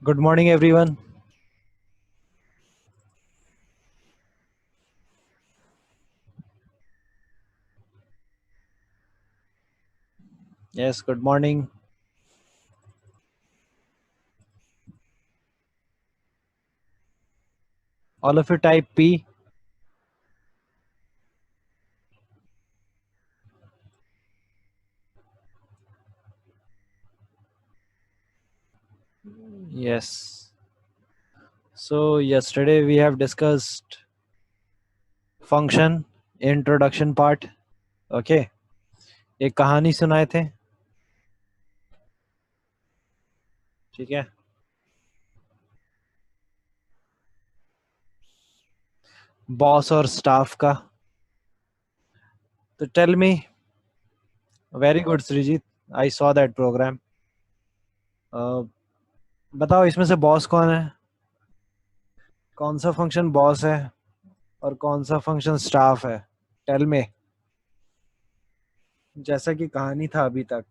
Good morning, everyone. Yes, good morning. All of you type P. Yes. So, yesterday we have discussed function introduction part. Okay. एक कहानी सुनाए थे. ठीक है. Boss और staff का. तो tell me. Very good Srijit. I saw that program. बताओ इसमें से बॉस कौन है. कौन सा फंक्शन बॉस है और कौन सा फंक्शन स्टाफ है. Tell me. जैसा कि कहानी था अभी तक.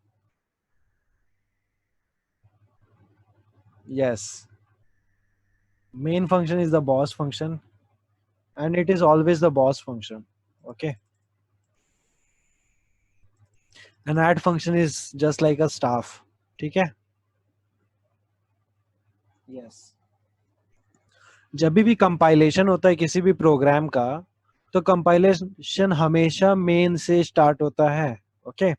Yes. Main function is the boss function and it is always the boss function. Okay. An add function is just like a staff. ठीक है. Yes. जब भी कंपाइलेशन होता है किसी भी प्रोग्राम का तो कंपाइलेशन हमेशा मेन से स्टार्ट होता है. Okay.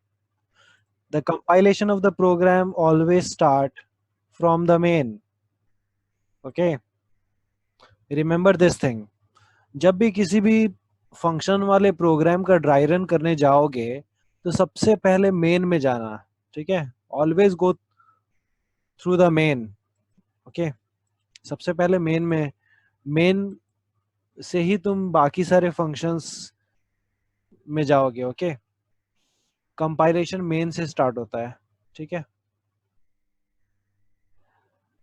The compilation of the program always start from the main. Okay. Remember this thing. जब भी किसी भी फंक्शन वाले प्रोग्राम का ड्राई रन करने जाओगे तो सबसे पहले मेन में जाना. ठीक है. Always go through the main. Okay. सबसे पहले मेन से ही तुम बाकी सारे फंक्शंस में जाओगे. ओके. कंपाइलेशन मेन से स्टार्ट होता है. ठीक है.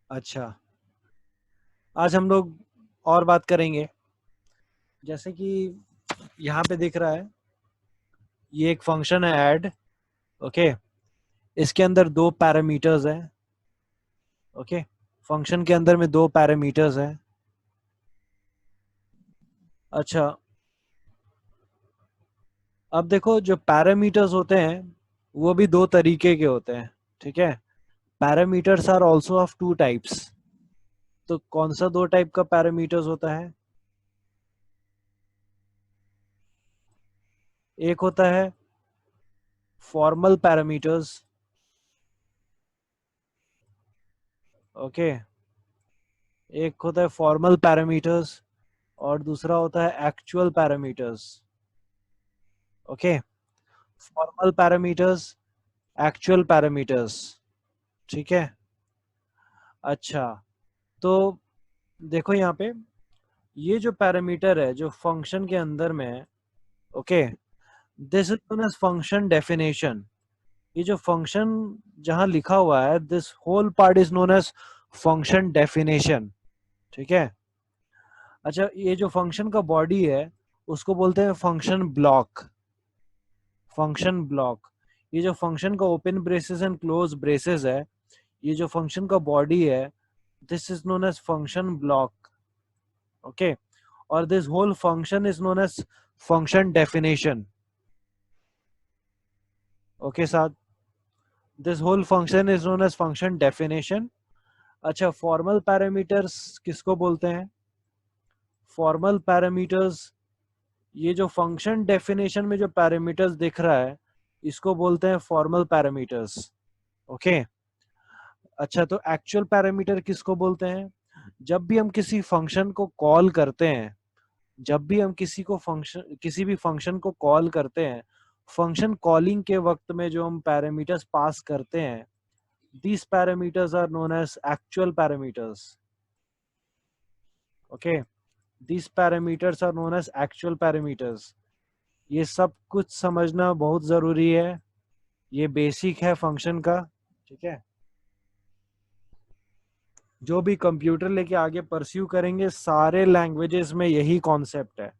अच्छा. आज हम लोग और बात करेंगे. जैसे कि यहाँ पे दिख रहा है ये एक फंक्शन है ऐड. ओके. इसके अंदर दो पैरामीटर्स हैं. ओके. फंक्शन के अंदर में दो पैरामीटर्स हैं. अच्छा. अब देखो जो पैरामीटर्स होते हैं वो भी दो तरीके के होते हैं. ठीक है. Parameters are also of two types. तो कौन सा दो टाइप का पैरामीटर्स होता है. एक होता है फॉर्मल पैरामीटर्स. ओके. एक होता है फॉर्मल पैरामीटर्स और दूसरा होता है actual parameters. Okay. Formal parameters, actual parameters. ठीक है. अच्छा. तो देखो यहाँ पे ये जो पैरामीटर है जो फंक्शन के अंदर में है. Okay. This is known as function definition. ये जो फंक्शन जहां लिखा हुआ है this whole part is known as function definition. ठीक है. अच्छा. ये जो फंक्शन का बॉडी है उसको बोलते हैं फंक्शन ब्लॉक. Function block. ये जो फंक्शन का open braces and close braces है ये जो फंक्शन का बॉडी है this is known as function block. Okay. और this whole function is known as function definition. Okay साथ. This whole function is known as function definition. अच्छा. Formal parameters किसको बोलते हैं. फॉर्मल पैरामीटर्स ये जो फंक्शन डेफिनेशन में जो पैरामीटर्स दिख रहा है इसको बोलते हैं फॉर्मल पैरामीटर्स. ओके. अच्छा. तो एक्चुअल पैरामीटर किसको बोलते हैं. जब भी हम किसी फंक्शन को कॉल करते हैं जब भी हम किसी भी फंक्शन को कॉल करते हैं फंक्शन कॉलिंग के वक्त में जो हम पैरामीटर्स पास करते हैं these parameters are known as actual parameters. Okay. These parameters are known as actual parameters. ये सब कुछ समझना बहुत जरूरी है. ये बेसिक है फंक्शन का. ठीक है. जो भी कंप्यूटर लेके आगे परस्यू करेंगे सारे लैंग्वेजेस में यही कॉन्सेप्ट है.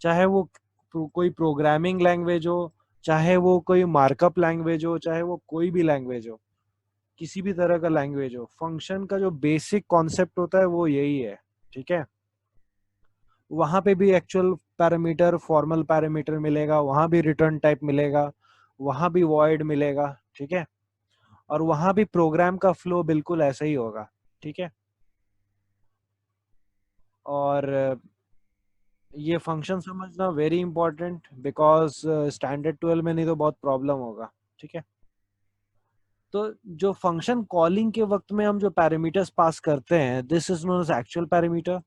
चाहे वो कोई प्रोग्रामिंग लैंग्वेज हो चाहे वो कोई मार्कअप लैंग्वेज हो चाहे वो कोई भी लैंग्वेज हो किसी भी तरह का लैंग्वेज हो, फंक्शन का जो बेसिक कॉन्सेप्ट होता है वो यही है, ठीक है। वहां पे भी एक्चुअल पैरामीटर, फॉर्मल पैरामीटर मिलेगा, वहां भी रिटर्न टाइप मिलेगा, वहां भी वॉइड मिलेगा, ठीक है। और वहां भी प्रोग्राम का फ्लो बिल्कुल ऐसा ही होगा, ठीक है। और ये फंक्शन समझना वेरी इंपॉर्टेंट, बिकॉज स्टैंडर्ड 12 में नहीं तो बहुत प्रॉब्लम होगा, ठीक है। तो जो फंक्शन कॉलिंग के वक्त में हम जो पैरामीटर्स पास करते हैं, this is known as actual parameter.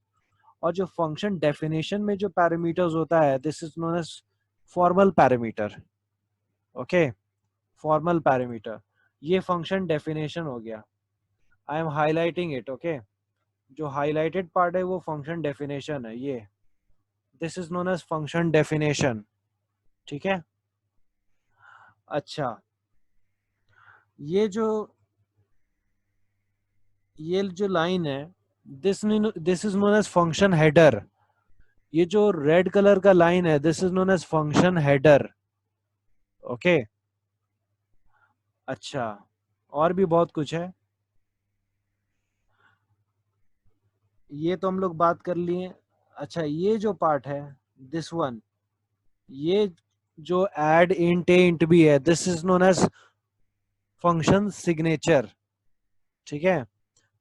और जो फंक्शन डेफिनेशन में जो पैरामीटर्स होता है, this is known as formal parameter. Okay, formal parameter, ये फंक्शन डेफिनेशन हो गया। I am highlighting it, okay. जो हाईलाइटेड पार्ट है वो फंक्शन डेफिनेशन है, ये this is known as function definition, ठीक है। अच्छा, ये जो लाइन है, this is known as function header. ये जो रेड कलर का लाइन है, this is known as function header, okay. अच्छा, और भी बहुत कुछ है, ये तो हम लोग बात कर लिए। अच्छा, ये जो पार्ट है, दिस वन, ये जो add int a int b है, this is known as function signature, ठीक है।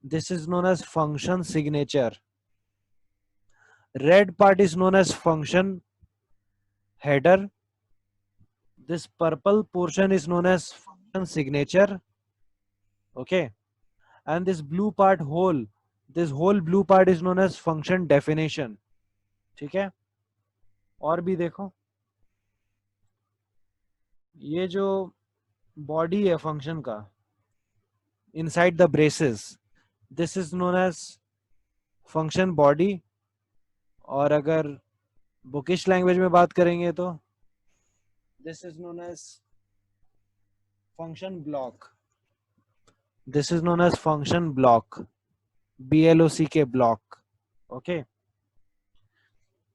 This is known as function signature. Red part is known as function header. This purple portion is known as function signature, okay. And this blue part whole, this whole blue part is known as function definition, ठीक है। और भी देखो, ये जो body है function का, inside the braces, this is known as function body. और अगर बुकिश लैंग्वेज में बात करेंगे तो this is known as function block. This is known as function block, BLOCK block, okay.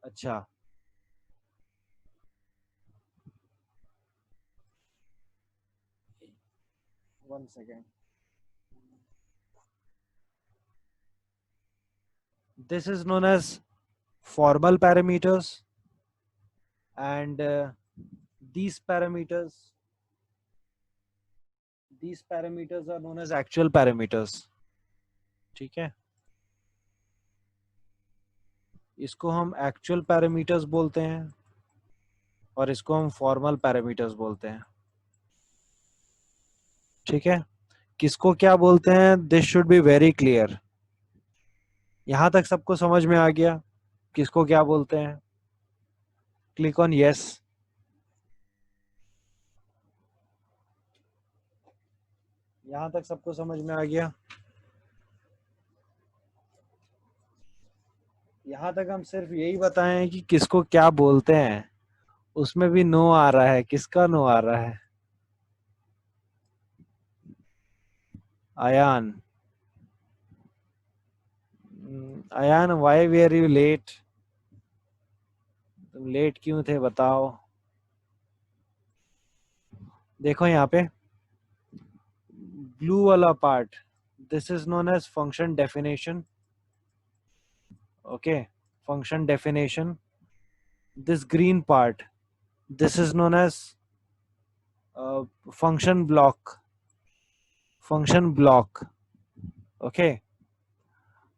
अच्छा, 1 second. This is known as formal parameters, and these parameters are known as actual parameters, ठीक है। इसको हम actual parameters बोलते हैं और इसको हम formal parameters बोलते हैं, ठीक है। किसको क्या बोलते हैं, this should be very clear. यहां तक सबको समझ में आ गया किसको क्या बोलते हैं? Click on yes. यहां तक सबको समझ में आ गया? यहां तक हम सिर्फ यही बताएं कि किसको क्या बोलते हैं, उसमें भी नो आ रहा है। किसका नो आ रहा है? Ayaan. Ayaan, why were you late? तुम लेट क्यों थे बताओ? देखो यहाँ पे ब्लू वाला part, this is known as function definition, okay. Function definition. This green part, this is known as function block, function block, okay.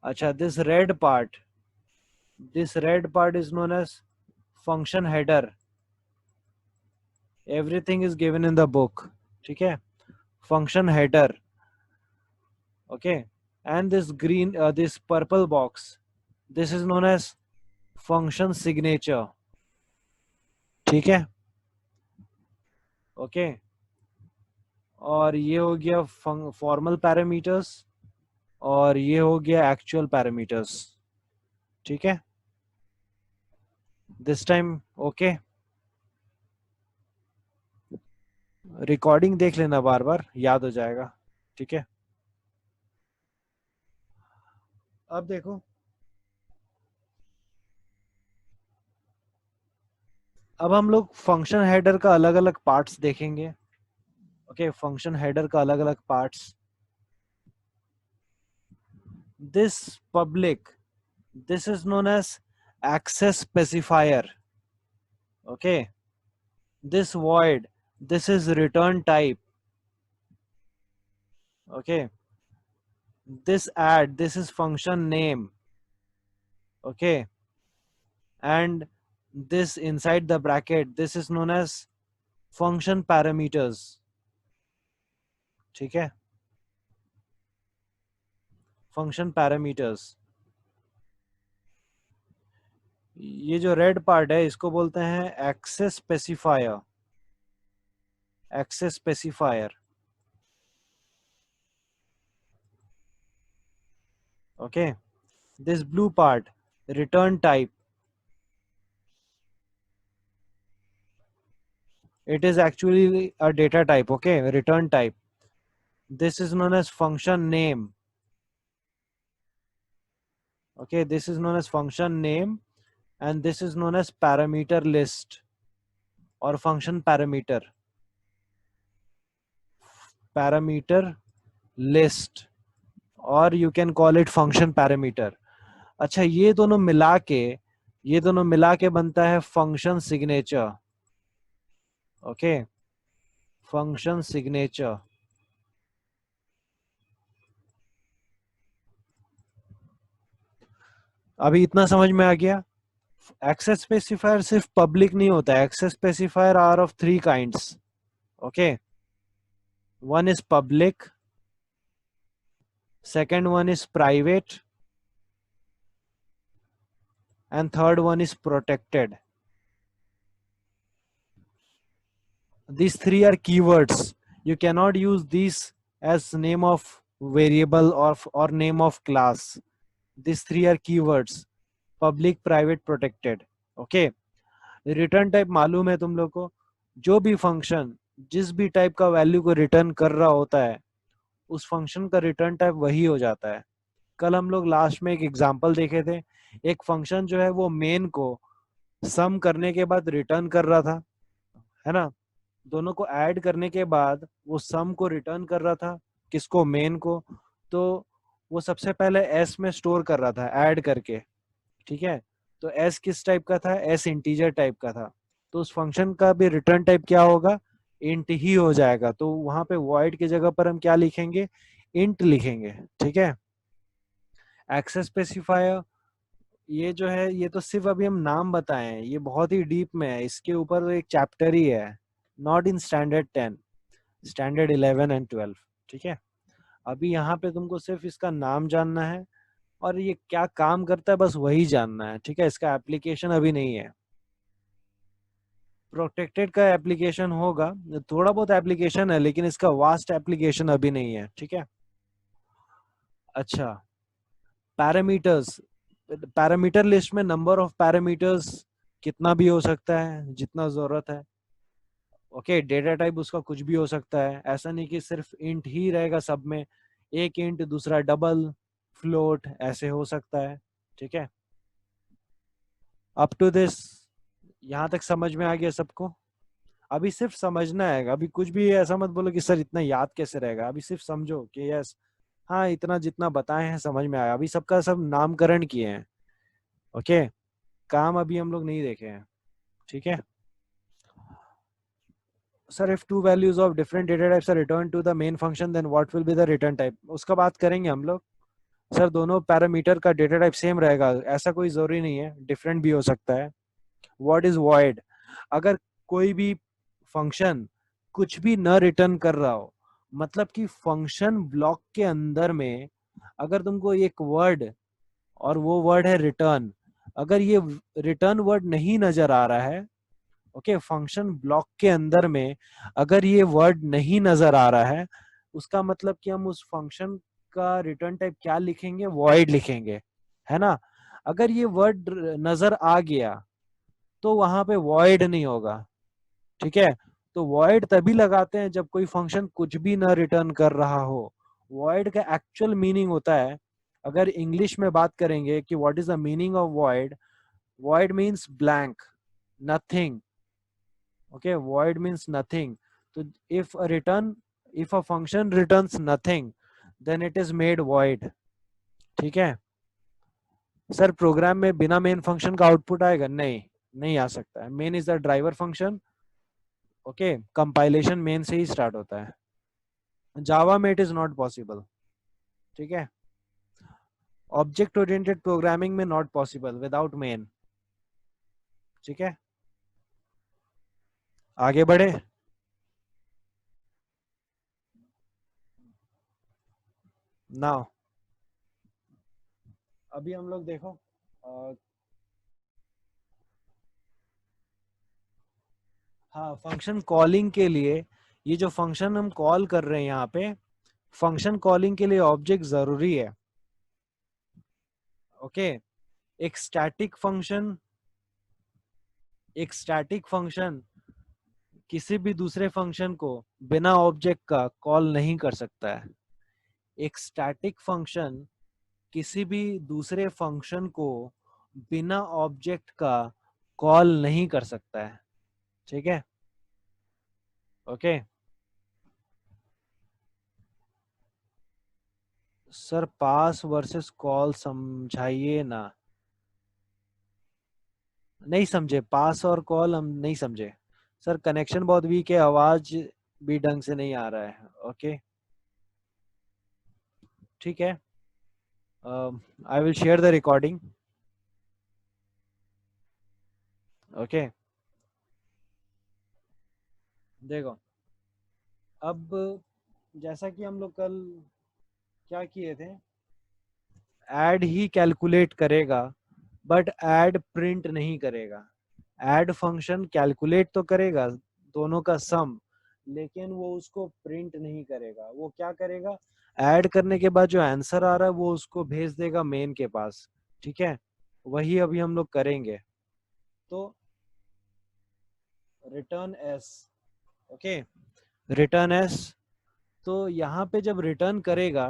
अच्छा, this red part, this red part is known as function header. Everything is given in the book, ठीक है। Function header, okay. And this green, this purple box, this is known as function signature, ठीक है, okay. और ये हो गया formal parameters, और ये हो गया एक्चुअल पैरामीटर्स, ठीक है। This time okay. रिकॉर्डिंग देख लेना बार बार, याद हो जाएगा, ठीक है। अब देखो, अब हम लोग फंक्शन हेडर का अलग अलग पार्ट्स देखेंगे, ओके। फंक्शन हेडर का अलग अलग parts, This public, this is known as access specifier. Okay. This void, this is return type. Okay. This add, this is function name. Okay. And this inside the bracket, this is known as function parameters. ठीक है, function parameters. ये जो red part है इसको बोलते हैं access specifier. Access specifier. Okay. This blue part, return type. It is actually a data type. Okay, return type. This is known as function name. Okay, this is known as function name, and this is known as parameter list or function parameter. Parameter list, or you can call it function parameter. अच्छा, ये दोनों मिला के बनता है function signature. Okay, function signature. अभी इतना समझ में आ गया. एक्सेस स्पेसिफायर सिर्फ पब्लिक नहीं होता है. Access specifier are of 3 kinds. Okay. One is public, second one is private, and third one is protected. These 3 are keywords. You cannot use these as name of variable or name of class. These 3 are keywords: public, private, protected. Okay. Return type मालूम है तुम लोग को. जो भी function जिस भी type का वैल्यू को रिटर्न कर रहा होता है, उस फंक्शन का रिटर्न टाइप वही हो जाता है. कल हम लोग लास्ट में एक एग्जांपल देखे थे. एक फंक्शन जो है वो मेन को सम करने के बाद रिटर्न कर रहा था, है ना. दोनों को ऐड करने के बाद वो सम को रिटर्न कर रहा था. किसको? मेन को. तो वो सबसे पहले एस में स्टोर कर रहा था ऐड करके. ठीक है. तो एस किस टाइप का था? एस इंटीजर टाइप का था. तो उस फंक्शन का भी रिटर्न टाइप क्या होगा? इंट ही हो जाएगा. तो वहां पे वॉइड की जगह पर हम क्या लिखेंगे? इंट लिखेंगे. ठीक है. एक्सेस स्पेसिफायर, ये जो है ये तो सिर्फ अभी हम नाम बताए हैं. ये बहुत ही डीप में है. इसके ऊपर एक चैप्टर ही है. Not in standard 10, standard 11 and 12. ठीक है. अभी यहाँ पे तुमको सिर्फ इसका नाम जानना है और ये क्या काम करता है बस वही जानना है. ठीक है. इसका एप्लीकेशन अभी नहीं है. प्रोटेक्टेड का एप्लीकेशन होगा, थोड़ा बहुत एप्लीकेशन है, लेकिन इसका वास्ट एप्लीकेशन अभी नहीं है. ठीक है. अच्छा, पैरामीटर्स. पैरामीटर लिस्ट में नंबर ऑफ पैरामीटर्स कितना भी हो सकता है, जितना जरूरत है. ओके. डेटा टाइप उसका कुछ भी हो सकता है. ऐसा नहीं कि सिर्फ इंट ही रहेगा सब में. एक इंट, दूसरा डबल, फ्लोट, ऐसे हो सकता है. ठीक है. अप टू दिस यहाँ तक समझ में आ गया सबको? अभी सिर्फ समझना है. अभी कुछ भी ऐसा मत बोलो कि सर इतना याद कैसे रहेगा. अभी सिर्फ समझो कि यस, हाँ, इतना जितना बताए हैं समझ में आया. अभी सबका सब नामकरण किए हैं. ओके. काम अभी हम लोग नहीं देखे हैं. ठीक है. Sir if two values of different data types are returned to the main function, then what will be the return type? उसका बात करेंगे हम लोग. सर दोनों पैरामीटर का डेटा टाइप सेम रहेगा, ऐसा कोई जरूरी नहीं है, डिफरेंट भी हो सकता है. What is void? अगर कोई भी फंक्शन कुछ भी न रिटर्न कर रहा हो, मतलब कि फंक्शन ब्लॉक के अंदर में अगर तुमको एक वर्ड, और वो वर्ड है रिटर्न, अगर ये रिटर्न वर्ड नहीं नजर आ रहा है, ओके, फंक्शन ब्लॉक के अंदर में अगर ये वर्ड नहीं नजर आ रहा है, उसका मतलब कि हम उस फंक्शन का रिटर्न टाइप क्या लिखेंगे? वॉइड लिखेंगे, है ना. अगर ये वर्ड नजर आ गया तो वहां पे वॉइड नहीं होगा. ठीक है. तो वॉइड तभी लगाते हैं जब कोई फंक्शन कुछ भी ना रिटर्न कर रहा हो. वॉइड का एक्चुअल मीनिंग होता है, अगर इंग्लिश में बात करेंगे कि what is the meaning of void, void means blank, nothing. Okay, void means nothing. So if a function returns nothing, then it is made void. ठीक है सर, प्रोग्राम में बिना मेन फंक्शन का आउटपुट आएगा? नहीं, नहीं आ सकता है। Main is the driver function. Okay, compilation main से ही स्टार्ट होता है। जावा में इट इज नॉट पॉसिबल। ठीक है, ऑब्जेक्ट ओरिएंटेड प्रोग्रामिंग में नॉट पॉसिबल विदाउट मेन। ठीक है, आगे बढ़े। नाउ अभी हम लोग देखो, हाँ, फंक्शन कॉलिंग के लिए ये जो फंक्शन हम कॉल कर रहे हैं यहाँ पे, फंक्शन कॉलिंग के लिए ऑब्जेक्ट जरूरी है। ओके, एक स्टैटिक फंक्शन, एक स्टैटिक फंक्शन किसी भी दूसरे फंक्शन को बिना ऑब्जेक्ट का कॉल नहीं कर सकता है। एक स्टैटिक फंक्शन किसी भी दूसरे फंक्शन को बिना ऑब्जेक्ट का कॉल नहीं कर सकता है। ठीक है, ओके। सर पास वर्सेस कॉल समझाइए ना। नहीं समझे, पास और कॉल हम नहीं समझे। सर कनेक्शन बहुत वीक है, आवाज भी ढंग से नहीं आ रहा है। ओके, ठीक है, I will share the recording. Okay, देखो, अब जैसा कि हम लोग कल क्या किए थे, ऐड ही कैलकुलेट करेगा बट ऐड प्रिंट नहीं करेगा। ऐड फंक्शन कैलकुलेट तो करेगा दोनों का सम, लेकिन वो उसको प्रिंट नहीं करेगा। वो क्या करेगा, ऐड करने के बाद जो आंसर आ रहा है वो उसको भेज देगा मेन के पास। ठीक है, वही अभी हम लोग करेंगे। तो return S, okay, return S. तो यहाँ पे जब रिटर्न करेगा,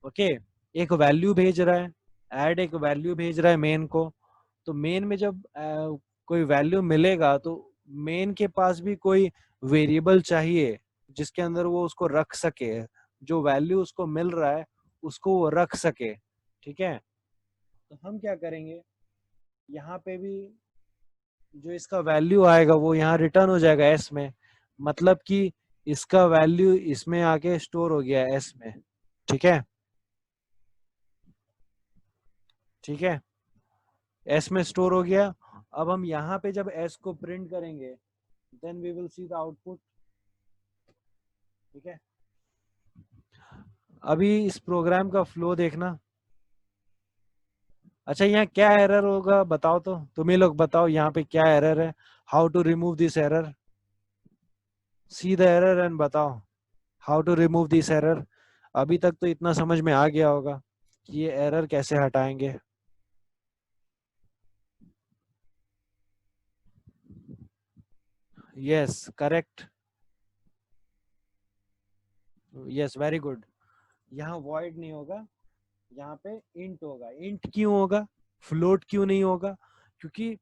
ओके, एक वैल्यू भेज रहा है, ऐड एक वैल्यू भेज रहा है मेन को। तो मेन में जब कोई वैल्यू मिलेगा तो मेन के पास भी कोई वेरिएबल चाहिए जिसके अंदर वो उसको रख सके, जो वैल्यू उसको मिल रहा है उसको वो रख सके। ठीक है, तो हम क्या करेंगे, यहाँ पे भी जो इसका वैल्यू आएगा वो यहाँ रिटर्न हो जाएगा एस में, मतलब कि इसका वैल्यू इसमें आके स्टोर हो गया एस में। ठीक है, ठीक है, एस में स्टोर हो गया। अब हम यहाँ पे जब एस को प्रिंट करेंगे then we will see the output. ठीक है, अभी इस प्रोग्राम का फ्लो देखना। अच्छा, यहाँ क्या एरर होगा बताओ, तो तुम ही लोग बताओ यहाँ पे क्या एरर है। How to remove this error, see the error and बताओ how to remove this error. अभी तक तो इतना समझ में आ गया होगा कि ये एरर कैसे हटाएंगे। Yes, correct, yes, very good. यहाँ वॉइड नहीं होगा, यहाँ पे इंट होगा। इंट क्यों होगा, फ्लोट क्यों नहीं होगा? क्योंकि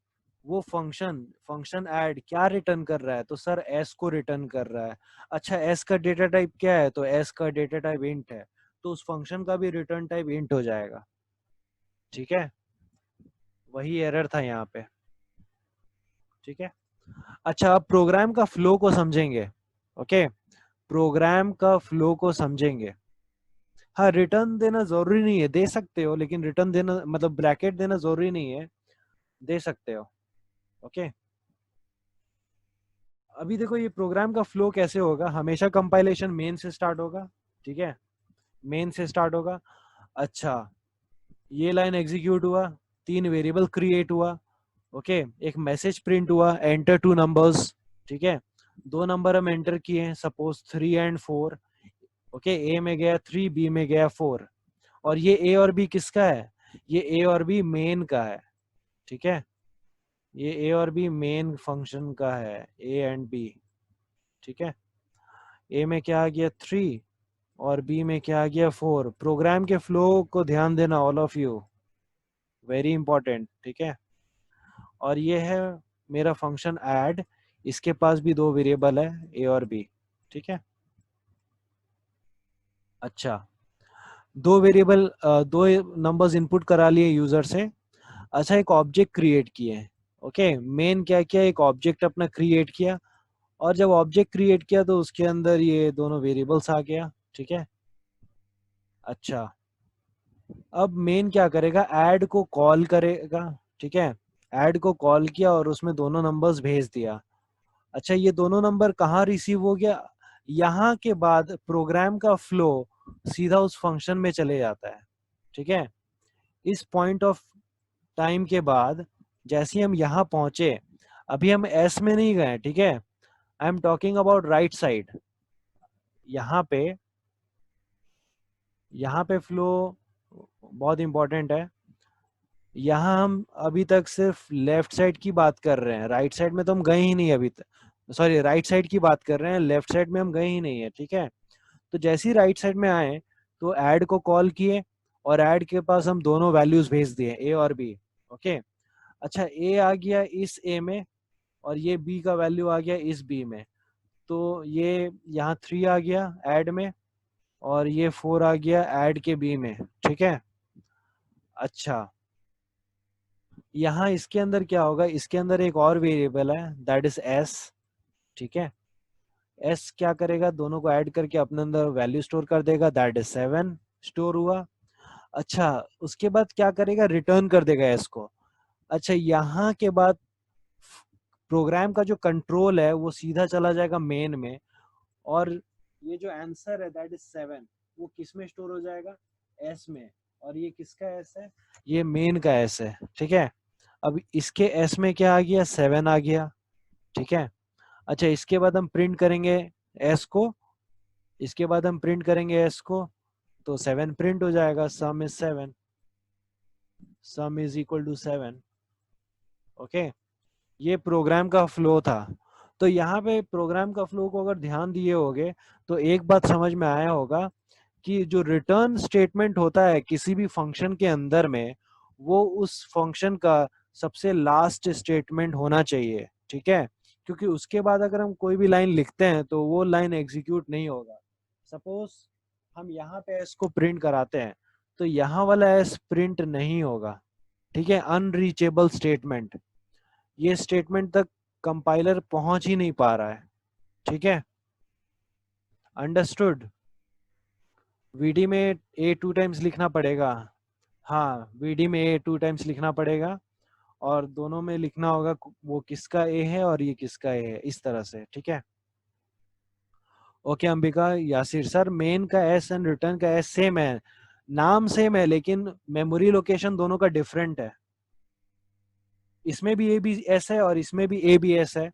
वो फंक्शन फंक्शन ऐड क्या रिटर्न कर रहा है, तो सर एस को रिटर्न कर रहा है। अच्छा, एस का डेटा टाइप क्या है, तो एस का डेटा टाइप इंट है, तो उस फंक्शन का भी रिटर्न टाइप इंट हो जाएगा। ठीक है, वही एरर था यहाँ पे। ठीक है, अच्छा, अब प्रोग्राम का फ्लो को समझेंगे। ओके, प्रोग्राम का फ्लो को समझेंगे। हाँ, रिटर्न देना जरूरी नहीं है, दे सकते हो, लेकिन रिटर्न देना मतलब ब्रैकेट देना जरूरी नहीं है, दे सकते हो। ओके, अभी देखो ये प्रोग्राम का फ्लो कैसे होगा। हमेशा कंपाइलेशन मेन से स्टार्ट होगा। ठीक है, मेन से स्टार्ट होगा। अच्छा, ये लाइन एग्जीक्यूट हुआ, तीन वेरिएबल क्रिएट हुआ। ओके, एक मैसेज प्रिंट हुआ, एंटर टू नंबर्स। ठीक है, दो नंबर हम एंटर किए हैं, सपोज 3 और 4। ओके, ए में गया 3, बी में गया 4। और ये ए और बी किसका है, ये ए और बी मेन का है। ठीक है, ये ए और बी मेन फंक्शन का है, ए एंड बी। ठीक है, ए में क्या आ गया 3 और बी में क्या आ गया 4। प्रोग्राम के फ्लो को ध्यान देना all of you, very important. ठीक है, और ये है मेरा फंक्शन ऐड, इसके पास भी दो वेरिएबल है, ए और बी। ठीक है, अच्छा, दो वेरिएबल, दो नंबर्स इनपुट करा लिए यूजर से। अच्छा, एक ऑब्जेक्ट क्रिएट किए। ओके, मेन क्या किया, एक ऑब्जेक्ट अपना क्रिएट किया, और जब ऑब्जेक्ट क्रिएट किया तो उसके अंदर ये दोनों वेरिएबल्स आ गया। ठीक है। अच्छा, अब मेन क्या करेगा, ऐड को कॉल करेगा। ठीक है, ऐड को कॉल किया और उसमें दोनों नंबर्स भेज दिया। अच्छा, ये दोनों नंबर कहाँ रिसीव हो गया, यहाँ के बाद प्रोग्राम का फ्लो सीधा उस फंक्शन में चले जाता है। ठीक है, इस पॉइंट ऑफ टाइम के बाद जैसे ही हम यहाँ पहुंचे, अभी हम एस में नहीं गए। ठीक है, I am talking about right side. यहाँ पे, यहाँ पे फ्लो बहुत इंपॉर्टेंट है। यहाँ हम अभी तक सिर्फ लेफ्ट साइड की बात कर रहे हैं, राइट साइड में तो हम गए ही नहीं अभी तक। सॉरी, राइट साइड की बात कर रहे हैं, लेफ्ट साइड में हम गए ही नहीं है। ठीक है, तो जैसे ही राइट साइड में आए तो ऐड को कॉल किए, और ऐड के पास हम दोनों वैल्यूज भेज दिए, ए और बी। ओके। अच्छा, ए आ गया इस ए में, और ये बी का वैल्यू आ गया इस बी में। तो ये यहाँ 3 आ गया ऐड में, और ये 4 आ गया ऐड के बी में। ठीक है। अच्छा, यहाँ इसके अंदर क्या होगा, इसके अंदर एक और वेरिएबल है, दैट इज एस। ठीक है, एस क्या करेगा, दोनों को ऐड करके अपने अंदर वैल्यू स्टोर कर देगा, दैट इज 7 स्टोर हुआ। अच्छा, उसके बाद क्या करेगा, रिटर्न कर देगा एस को। अच्छा, यहाँ के बाद प्रोग्राम का जो कंट्रोल है वो सीधा चला जाएगा मेन में, और ये जो आंसर है दैट इज 7, वो किस में स्टोर हो जाएगा, एस में। और ये किसका एस है, ये मेन का एस है। ठीक है, अब इसके एस में क्या आ गया, 7 आ गया। ठीक है। अच्छा, इसके बाद हम प्रिंट करेंगे एस को, इसके बाद हम प्रिंट करेंगे एस को, तो 7 प्रिंट हो जाएगा, sum is 7, sum is equal to 7। Okay, ये प्रोग्राम का फ्लो था। तो यहाँ पे प्रोग्राम का फ्लो को अगर ध्यान दिए होगे तो एक बात समझ में आया होगा कि जो रिटर्न स्टेटमेंट होता है किसी भी फंक्शन के अंदर में, वो उस फंक्शन का सबसे लास्ट स्टेटमेंट होना चाहिए। ठीक है, क्योंकि उसके बाद अगर हम कोई भी लाइन लिखते हैं तो वो लाइन एग्जीक्यूट नहीं होगा। सपोज हम यहाँ पे एस को प्रिंट कराते हैं, तो यहाँ वाला एस प्रिंट नहीं होगा। ठीक है, अनरीचेबल स्टेटमेंट, ये स्टेटमेंट तक कंपाइलर पहुंच ही नहीं पा रहा है। ठीक है, अंडरस्टूड। वीडी में ए 2 टाइम्स लिखना पड़ेगा। हाँ, वीडी में ए 2 टाइम्स लिखना पड़ेगा, और दोनों में लिखना होगा वो किसका ए है और ये किसका ए है, इस तरह से। ठीक है। Okay Ambika, Yasir sir, main का एस एंड रिटर्न का एस सेम है, नाम सेम है, लेकिन मेमोरी लोकेशन दोनों का डिफरेंट है। इसमें भी ए बी एस है और इसमें भी ए बी एस है।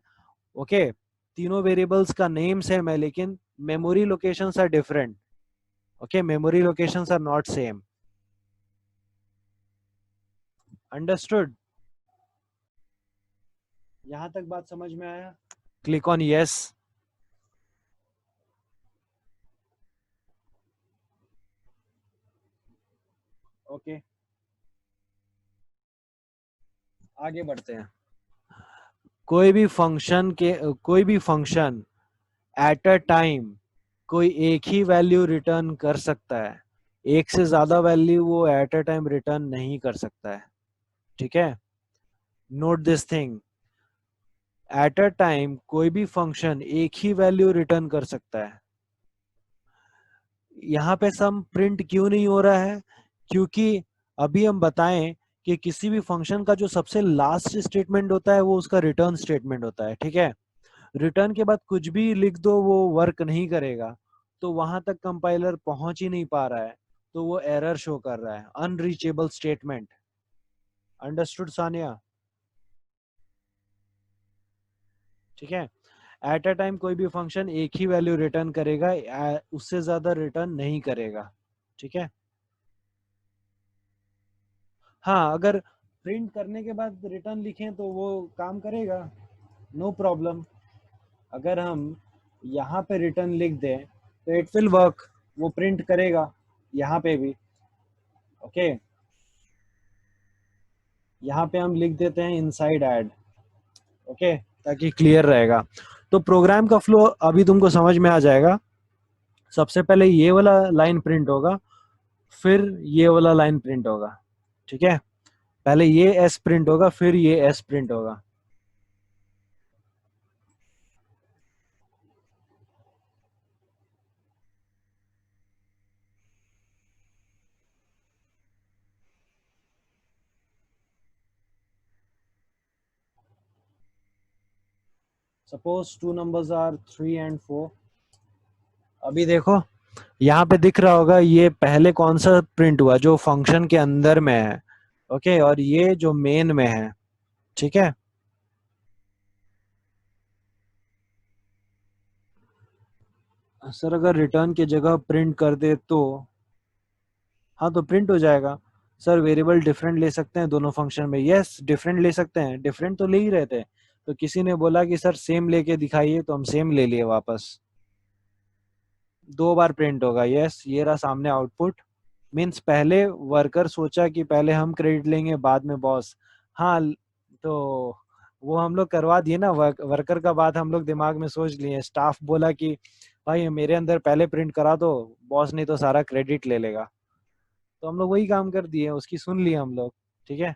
ओके, तीनों वेरिएबल्स का नेम सेम है, लेकिन memory locations are different. Okay, memory locations are not same. Understood, यहां तक बात समझ में आया? Click on yes. ओके, आगे बढ़ते हैं। कोई भी फंक्शन के, कोई भी फंक्शन एट अ टाइम कोई एक ही वैल्यू रिटर्न कर सकता है, एक से ज्यादा वैल्यू वो एट अ टाइम रिटर्न नहीं कर सकता है। ठीक है, note this thing, eight a time कोई भी फंक्शन एक ही वैल्यू रिटर्न कर सकता है। यहाँ पे सम प्रिंट क्यों नहीं हो रहा है, क्योंकि अभी हम बताएं कि किसी भी फंक्शन का जो सबसे लास्ट स्टेटमेंट होता है वो उसका रिटर्न स्टेटमेंट होता है। ठीक है, रिटर्न के बाद कुछ भी लिख दो वो वर्क नहीं करेगा, तो वहां तक कंपाइलर पहुंच ही नहीं पा रहा है, तो वो एरर शो कर रहा है, अनरीचेबल स्टेटमेंट। अंडरस्टूड सानिया? ठीक है, एट अ टाइम कोई भी फंक्शन एक ही वैल्यू रिटर्न करेगा, उससे ज्यादा रिटर्न नहीं करेगा। ठीक है, हाँ, अगर प्रिंट करने के बाद रिटर्न लिखें तो वो काम करेगा, नो प्रॉब्लम। अगर हम यहाँ पे रिटर्न लिख दें तो इट विल वर्क, वो प्रिंट करेगा यहाँ पे भी। ओके, यहाँ पे हम लिख देते हैं इनसाइड ऐड। ओके, ताकि क्लियर रहेगा। तो प्रोग्राम का फ्लो अभी तुमको समझ में आ जाएगा। सबसे पहले ये वाला लाइन प्रिंट होगा, फिर ये वाला लाइन प्रिंट होगा, ठीक है। पहले ये एस प्रिंट होगा, फिर ये एस प्रिंट होगा। Suppose two numbers are 3 and 4। अभी देखो यहाँ पे दिख रहा होगा ये पहले कौन सा प्रिंट हुआ, जो फंक्शन के अंदर में है, ओके, और ये जो मेन में है, ठीक है। सर अगर रिटर्न की जगह प्रिंट कर दे तो, हाँ तो प्रिंट हो जाएगा। सर वेरिएबल डिफरेंट ले सकते हैं दोनों फंक्शन में, यस डिफरेंट ले सकते हैं, डिफरेंट तो ले ही रहते हैं। तो किसी ने बोला कि सर सेम लेके दिखाइए, तो हम सेम ले लिए वापस। 2 बार प्रिंट होगा, यस, ये रहा सामने आउटपुट। मीन्स पहले वर्कर सोचा कि पहले हम क्रेडिट लेंगे बाद में बॉस। हाँ, तो वो हम लोग करवा दिए ना, वर्कर का बात हम लोग दिमाग में सोच लिए, स्टाफ बोला कि भाई मेरे अंदर पहले प्रिंट करा दो, बॉस नहीं तो सारा क्रेडिट ले लेगा। तो हम लोग वही काम कर दिए, उसकी सुन लिया हम लोग, ठीक है।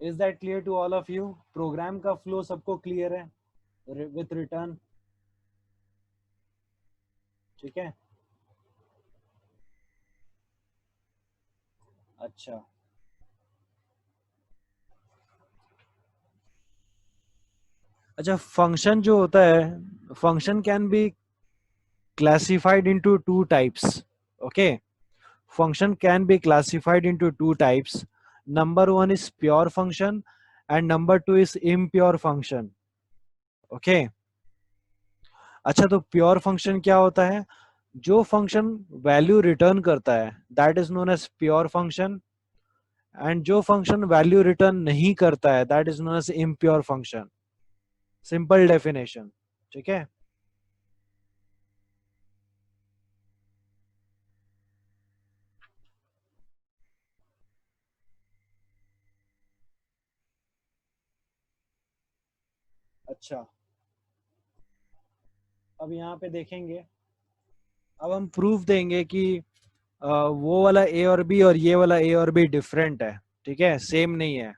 Is that clear to all of you? Program का फ्लो सबको क्लियर है विथ रिटर्न? ठीक है, अच्छा। अच्छा, फंक्शन जो होता है, function can be classified into two types. Okay, function can be classified into two types. Number one is pure function and number two is impure function. Okay, अच्छा तो प्योर फंक्शन क्या होता है? जो फंक्शन वैल्यू रिटर्न करता है that is known as pure function, and जो function value return नहीं करता है that is known as impure function. Simple definition, ठीक है। अच्छा, अब यहाँ पे देखेंगे, अब हम प्रूफ देंगे कि वो वाला ए और बी और ये वाला ए और बी डिफरेंट है, ठीक है, सेम नहीं है।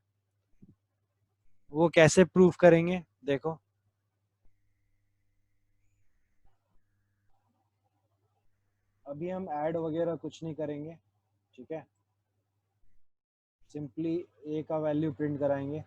वो कैसे प्रूफ करेंगे देखो। अभी हम ऐड वगैरह कुछ नहीं करेंगे, ठीक है, सिंपली ए का वैल्यू प्रिंट कराएंगे।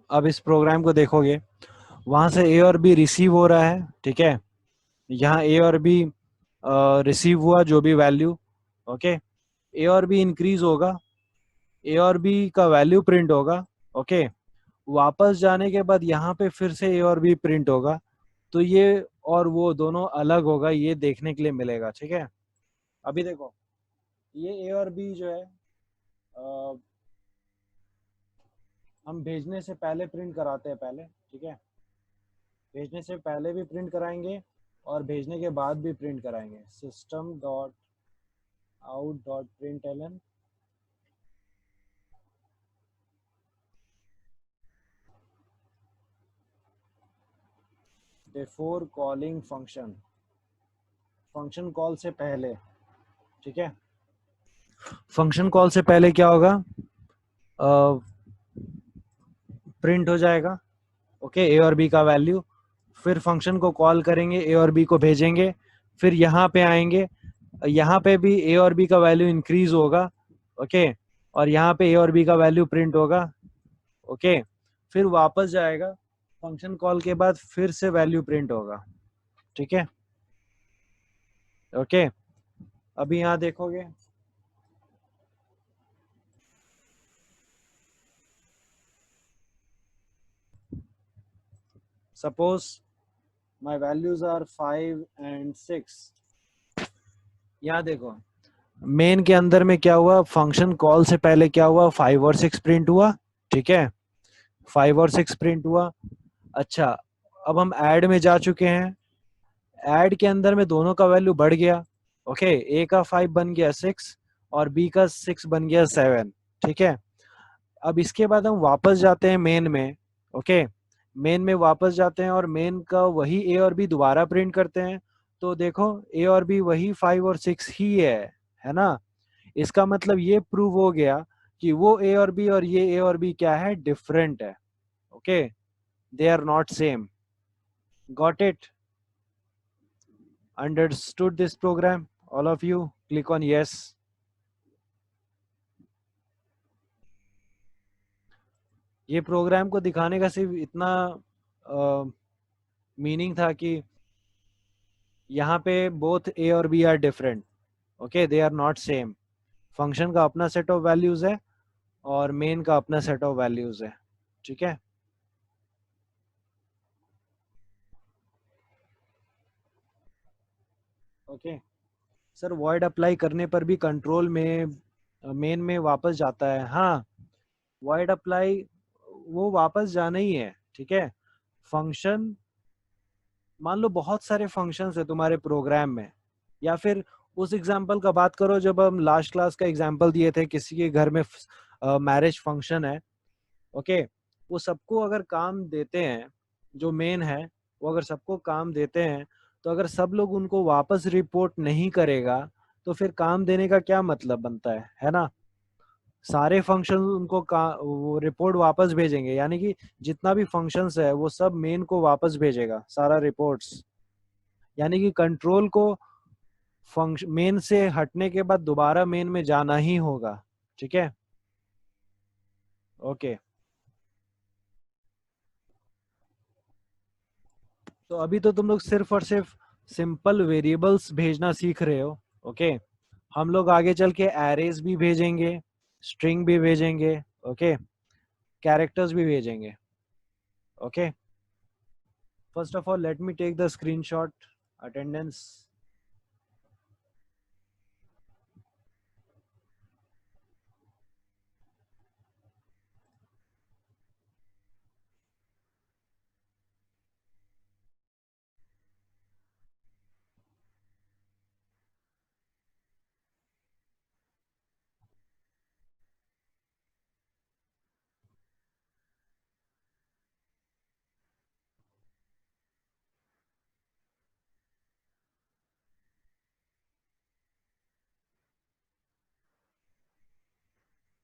अब इस प्रोग्राम को देखोगे, वहां से ए और बी रिसीव हो रहा है, ठीक है। यहाँ ए और बी रिसीव हुआ जो भी वैल्यू, ओके। ए और बी इंक्रीज होगा, ए और बी का वैल्यू प्रिंट होगा, ओके। वापस जाने के बाद यहाँ पे फिर से ए और बी प्रिंट होगा, तो ये और वो दोनों अलग होगा, ये देखने के लिए मिलेगा, ठीक है। अभी देखो, ये ए और बी जो है हम भेजने से पहले प्रिंट कराते हैं पहले, ठीक है। भेजने से पहले भी प्रिंट कराएंगे और भेजने के बाद भी प्रिंट कराएंगे। System dot out dot print L N, before calling function, function call से पहले, ठीक है। फंक्शन कॉल से पहले क्या होगा, प्रिंट हो जाएगा, ओके, ए और बी का वैल्यू। फिर फंक्शन को कॉल करेंगे, ए और बी को भेजेंगे, फिर यहाँ पे आएंगे, यहाँ पे भी ए और बी का वैल्यू इंक्रीज होगा, ओके, और यहाँ पे ए और बी का वैल्यू प्रिंट होगा, ओके। फिर वापस जाएगा, फंक्शन कॉल के बाद फिर से वैल्यू प्रिंट होगा, ठीक है, ओके। अभी यहाँ देखोगे, suppose my values are 5 and 6। यहाँ देखो, मेन के अंदर में क्या हुआ, फंक्शन कॉल से पहले क्या हुआ, 5 और 6 प्रिंट हुआ, ठीक है, 5 और 6 प्रिंट हुआ। अच्छा, अब हम ऐड में जा चुके हैं, ऐड के अंदर में दोनों का वैल्यू बढ़ गया, ओके, ए का 5 बन गया 6 और बी का 6 बन गया 7, ठीक है। अब इसके बाद हम वापस जाते हैं मेन में, ओके, मेन में वापस जाते हैं और मेन का वही ए और बी दोबारा प्रिंट करते हैं। तो देखो, ए और बी वही 5 और 6 ही है ना। इसका मतलब ये प्रूव हो गया कि वो ए और बी और ये ए और बी क्या है, डिफरेंट है, okay, they are not same. Got it? Understood this program? All of you, click on yes. ये प्रोग्राम को दिखाने का सिर्फ इतना मीनिंग था कि यहाँ पे बोथ ए और B are different, okay, they are not same. Function का अपना सेट ऑफ वैल्यूज है और मेन का अपना सेट ऑफ वैल्यूज है, ठीक है। ओके सर, वॉइड अप्लाई करने पर भी कंट्रोल में मेन में वापस जाता है, हाँ, वॉइड अप्लाई वो वापस जाना ही है, ठीक है। फंक्शन, मान लो बहुत सारे फंक्शंस है तुम्हारे प्रोग्राम में, या फिर उस एग्जांपल का बात करो जब हम लास्ट क्लास का एग्जांपल दिए थे, किसी के घर में मैरिज फंक्शन है, ओके, वो सबको अगर काम देते हैं, जो मेन है वो अगर सबको काम देते हैं, तो अगर सब लोग उनको वापस रिपोर्ट नहीं करेगा तो फिर काम देने का क्या मतलब बनता है ना। सारे फंक्शन उनको वो रिपोर्ट वापस भेजेंगे, यानी कि जितना भी फंक्शंस है वो सब मेन को वापस भेजेगा सारा रिपोर्ट्स, यानी कि कंट्रोल को फंक्शन मेन से हटने के बाद दोबारा मेन में जाना ही होगा, ठीक है, ओके। तो अभी तो तुम लोग सिर्फ और सिर्फ सिंपल वेरिएबल्स भेजना सीख रहे हो, ओके। हम लोग आगे चल के एरेज भी भेजेंगे, स्ट्रिंग भी भेजेंगे, ओके, कैरेक्टर्स भी भेजेंगे, okay. First of all let me take the screenshot attendance.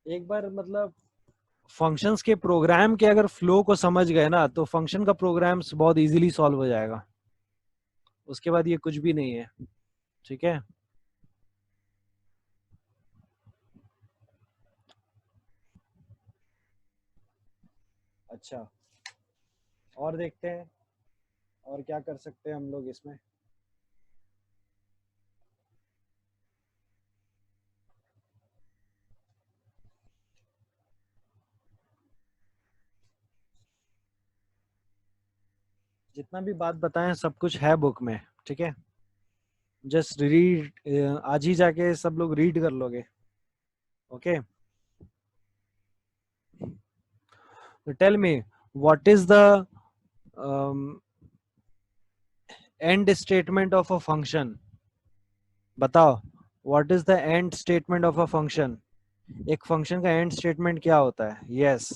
एक बार मतलब फंक्शंस के प्रोग्राम के अगर फ्लो को समझ गए ना, तो फंक्शन का प्रोग्राम्स बहुत इजीली सॉल्व हो जाएगा, उसके बाद ये कुछ भी नहीं है, ठीक है। अच्छा, और देखते हैं और क्या कर सकते हैं हम लोग इसमें। जितना भी बात बताएं सब कुछ है बुक में, ठीक है, जस्ट रीड, आज ही जाके सब लोग रीड कर लोगे, okay. Tell me, what is the end statement of a function? बताओ, what is the end statement of a function? एक फंक्शन का एंड स्टेटमेंट क्या होता है? Yes,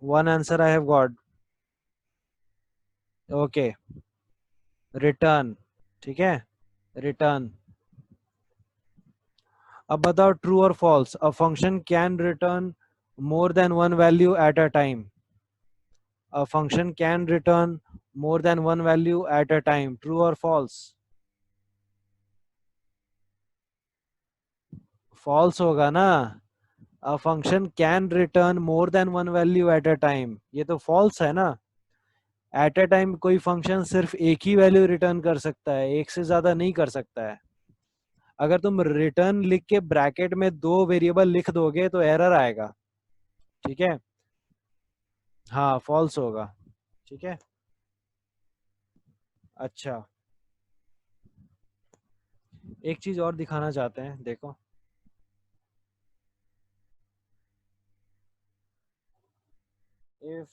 one answer I have got. Okay, return, ठीक है, रिटर्न। अब बताओ ट्रू और false, a function can return more than one value at a time, a function can return more than one value at a time, true और false? False होगा ना, अ function can return more than one value at a time, ये तो false है ना। Eight a time कोई function सिर्फ एक ही वैल्यू रिटर्न कर सकता है, एक से ज्यादा नहीं कर सकता है। अगर तुम रिटर्न लिख के ब्रैकेट में दो वेरिएबल लिख दोगे तो एरर आएगा, ठीक है। हाँ फॉल्स होगा, ठीक है। अच्छा, एक चीज और दिखाना चाहते हैं, देखो। If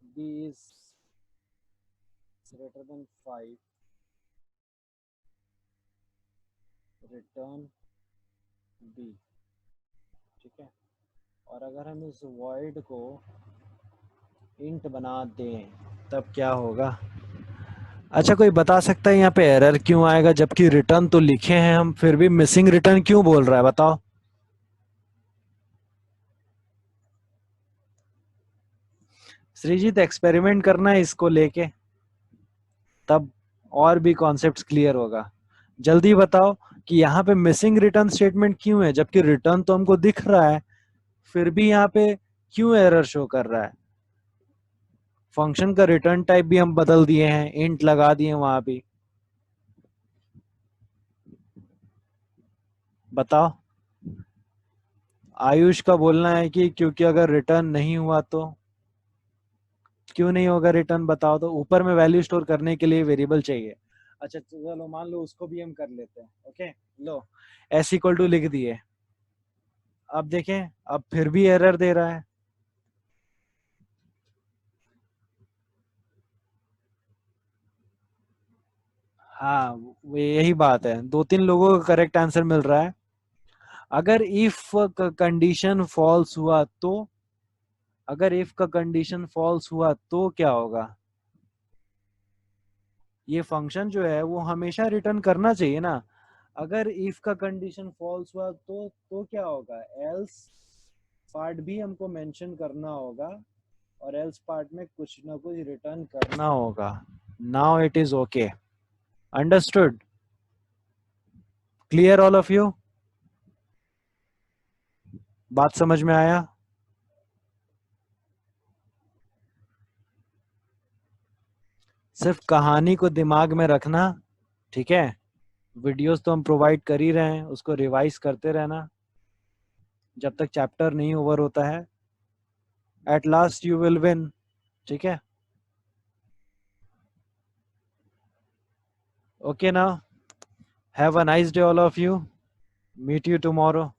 b is greater than 5, return b, ठीक है। और अगर हम इस void को int बना दें तब क्या होगा? अच्छा, कोई बता सकता है यहाँ पे एरर क्यों आएगा, जबकि रिटर्न तो लिखे हैं हम, फिर भी मिसिंग रिटर्न क्यों बोल रहा है, बताओ। सृजित एक्सपेरिमेंट करना है इसको लेके, तब और भी कॉन्सेप्ट्स क्लियर होगा। जल्दी बताओ कि यहाँ पे मिसिंग रिटर्न स्टेटमेंट क्यों है, जबकि रिटर्न तो हमको दिख रहा है, फिर भी यहाँ पे क्यों एरर शो कर रहा है? फंक्शन का रिटर्न टाइप भी हम बदल दिए हैं, इंट लगा दिए वहां भी, बताओ। आयुष का बोलना है कि क्योंकि अगर रिटर्न नहीं हुआ तो, क्यों नहीं होगा रिटर्न, बताओ तो। ऊपर में वैल्यू स्टोर करने के लिए वेरिएबल चाहिए। अच्छा चलो मान लो उसको भी हम कर लेते हैं, ओके। लो, एस इक्वल टू लिख दिए। अब देखें, अब फिर भी एरर दे रहा है। हाँ, वो यही बात है, दो तीन लोगों का करेक्ट आंसर मिल रहा है। अगर इफ कंडीशन फॉल्स हुआ तो, अगर इफ का कंडीशन फॉल्स हुआ तो क्या होगा? ये फंक्शन जो है वो हमेशा रिटर्न करना चाहिए ना। अगर इफ का कंडीशन फॉल्स हुआ तो क्या होगा? एल्स पार्ट भी हमको मेंशन करना होगा, और एल्स पार्ट में कुछ ना कुछ रिटर्न करना होगा। Now it is okay, understood, clear all of you, बात समझ में आया? सिर्फ कहानी को दिमाग में रखना, ठीक है। वीडियोस तो हम प्रोवाइड कर ही रहे हैं, उसको रिवाइज करते रहना जब तक चैप्टर नहीं ओवर होता है। At last you will win, ठीक है। Okay, now have a nice day all of you, meet you tomorrow.